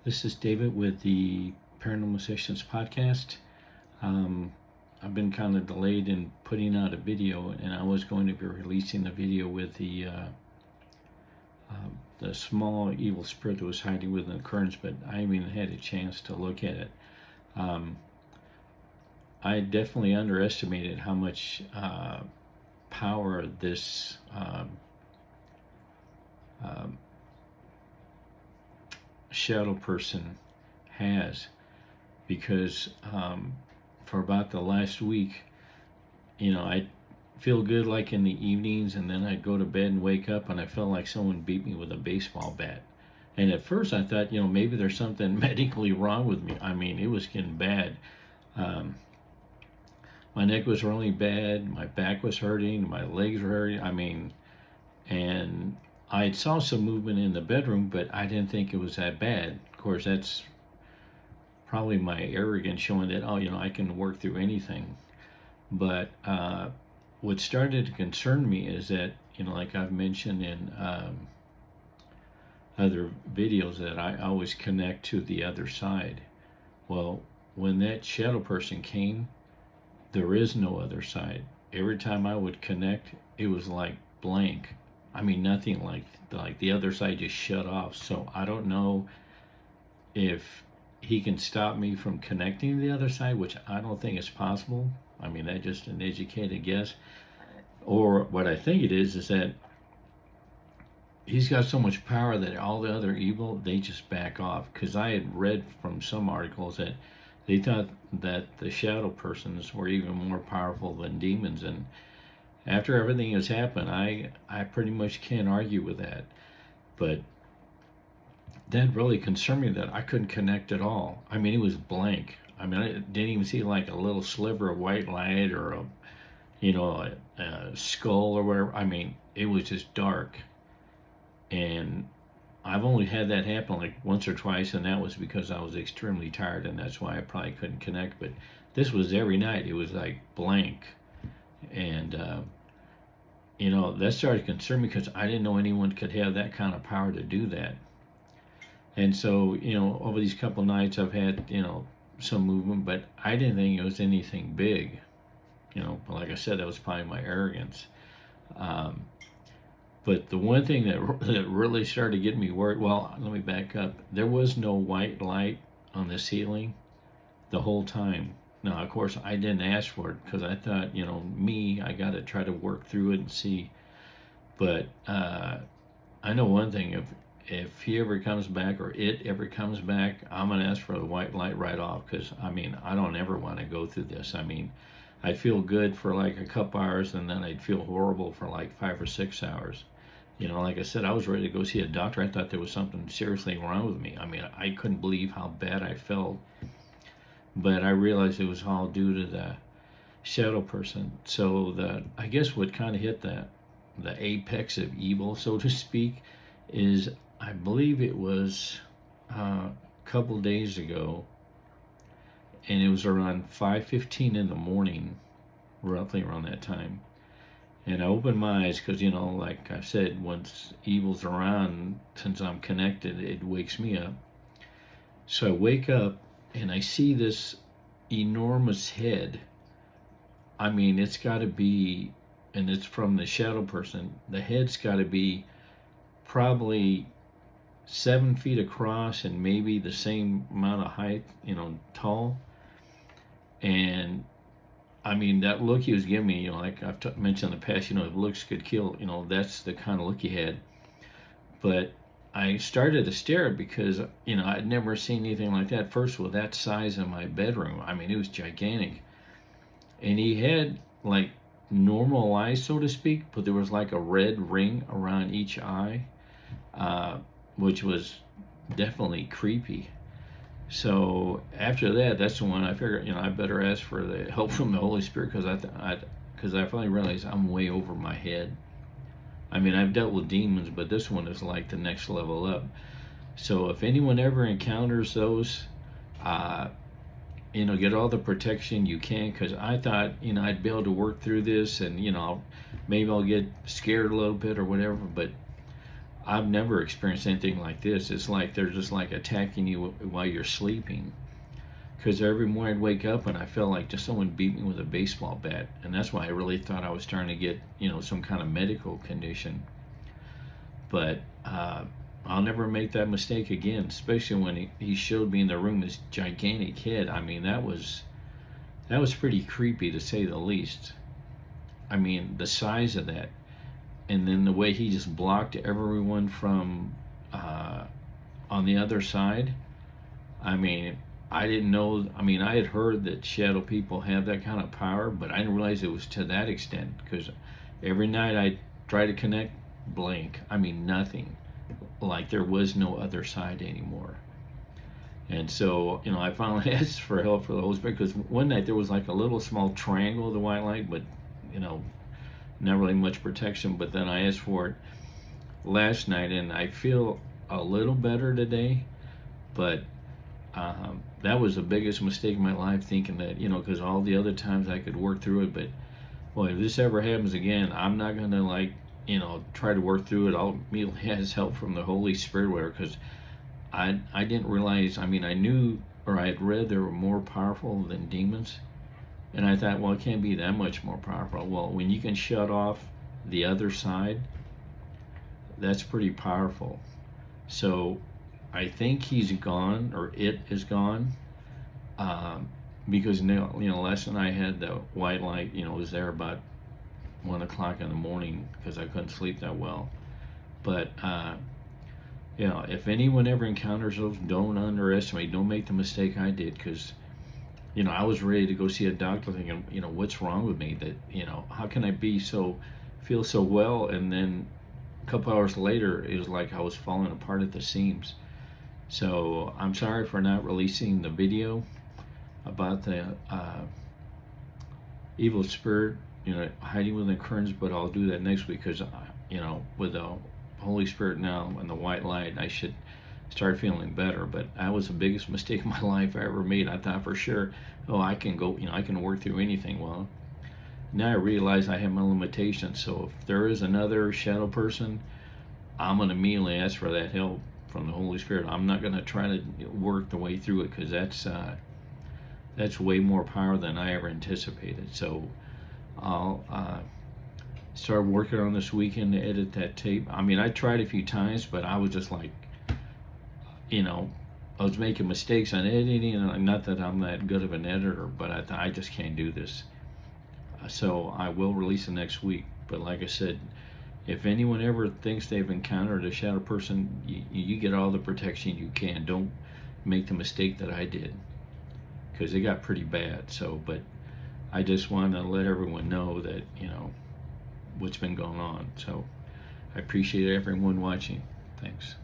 This is David with the Paranormal Sessions podcast. I've been kind of delayed in putting out a video, and I was going to be releasing the video with the small evil spirit that was hiding within the curtains, but I haven't even had a chance to look at it. I definitely underestimated how much power this shadow person has, because for about the last week, I feel good like in the evenings, and then I'd go to bed and wake up and I felt like someone beat me with a baseball bat. And at first I thought, maybe there's something medically wrong with me. I mean, it was getting bad. My neck was really bad, my back was hurting, my legs were hurting. And I saw some movement in the bedroom, but I didn't think it was that bad. Of course, that's probably my arrogance showing that, I can work through anything. But what started to concern me is that, like I've mentioned in other videos, that I always connect to the other side. Well, when that shadow person came, there is no other side. Every time I would connect, it was like blank. I mean, nothing, like the other side just shut off. So I don't know if he can stop me from connecting to the other side, which I don't think is possible. I mean, that's just an educated guess. Or what I think it is that he's got so much power that all the other evil, they just back off. Because I had read from some articles that they thought that the shadow persons were even more powerful than demons. And after everything has happened, I pretty much can't argue with that. But that really concerned me, that I couldn't connect at all. I mean, it was blank. I mean, I didn't even see like a little sliver of white light or a skull or whatever. I mean, it was just dark. And I've only had that happen like once or twice, and that was because I was extremely tired, and that's why I probably couldn't connect. But this was every night. It was like blank. And that started to concern me, because I didn't know anyone could have that kind of power to do that. And so, over these couple nights I've had, some movement, but I didn't think it was anything big. But like I said, that was probably my arrogance. But the one thing that really started getting me worried, well, let me back up. There was no white light on the ceiling the whole time. Now, of course, I didn't ask for it, because I thought, I got to try to work through it and see. But I know one thing, if he ever comes back, or it ever comes back, I'm going to ask for the white light right off, because, I don't ever want to go through this. I'd feel good for like a couple hours, and then I'd feel horrible for like 5 or 6 hours. Like I said, I was ready to go see a doctor. I thought there was something seriously wrong with me. I couldn't believe how bad I felt. But I realized it was all due to the shadow person. So I guess what kind of hit the apex of evil, so to speak, is, I believe it was a couple days ago, and it was around 5:15 in the morning, roughly around that time. And I opened my eyes, because, like I said, once evil's around, since I'm connected, it wakes me up. So I wake up, and I see this enormous head. It's got to be, and it's from the shadow person, the head's got to be probably 7 feet across and maybe the same amount of height, tall. And that look he was giving me, like I've mentioned in the past, if looks could kill, that's the kind of look he had. But I started to stare, because, I'd never seen anything like that. First, with that size in my bedroom, it was gigantic. And he had like normal eyes, so to speak, but there was like a red ring around each eye, which was definitely creepy. So after that, that's the one I figured, I better ask for the help from the Holy Spirit, because I finally realized I'm way over my head. I've dealt with demons, but this one is like the next level up. So if anyone ever encounters those, get all the protection you can, because I thought, I'd be able to work through this, and, maybe I'll get scared a little bit or whatever, but I've never experienced anything like this. It's like they're just like attacking you while you're sleeping. Because every morning I'd wake up and I felt like just someone beat me with a baseball bat, and that's why I really thought I was trying to get, some kind of medical condition. But I'll never make that mistake again, especially when he showed me in the room this gigantic head. I mean, that was pretty creepy to say the least. I mean, the size of that, and then the way he just blocked everyone from on the other side. I mean, I didn't know. I mean, I had heard that shadow people have that kind of power, but I didn't realize it was to that extent. Because every night I try to connect, blank. I mean, nothing. Like there was no other side anymore. And so, I finally asked for help for the Holy Spirit, because one night there was like a little small triangle of the white light, but not really much protection. But then I asked for it last night, and I feel a little better today. But that was the biggest mistake in my life, thinking that, because all the other times I could work through it. But boy, if this ever happens again, I'm not going to try to work through it. I'll immediately ask help from the Holy Spirit, because I didn't realize. I mean, I knew, or I had read, they were more powerful than demons. And I thought, well, it can't be that much more powerful. Well, when you can shut off the other side, that's pretty powerful. So I think he's gone, or it is gone, because last night I had the white light. It was there about 1 o'clock in the morning because I couldn't sleep that well. But if anyone ever encounters those, don't underestimate. Don't make the mistake I did, because I was ready to go see a doctor, thinking, what's wrong with me? That how can I feel so well, and then a couple hours later, it was like I was falling apart at the seams. So I'm sorry for not releasing the video about the evil spirit, hiding within the curtains, but I'll do that next week, because, with the Holy Spirit now and the white light, I should start feeling better. But that was the biggest mistake of my life I ever made. I thought for sure, I can go, I can work through anything. Well, now I realize I have my limitations. So if there is another shadow person, I'm going to immediately ask for that help from the Holy Spirit. I'm not going to try to work the way through it, because that's way more power than I ever anticipated. So I'll start working on this weekend to edit that tape. I mean, I tried a few times, but I was just like, I was making mistakes on editing, and not that I'm that good of an editor, but I thought, I just can't do this. So I will release it next week. But like I said, if anyone ever thinks they've encountered a shadow person, you get all the protection you can. Don't make the mistake that I did, because it got pretty bad. So, but I just want to let everyone know that, what's been going on. So I appreciate everyone watching. Thanks.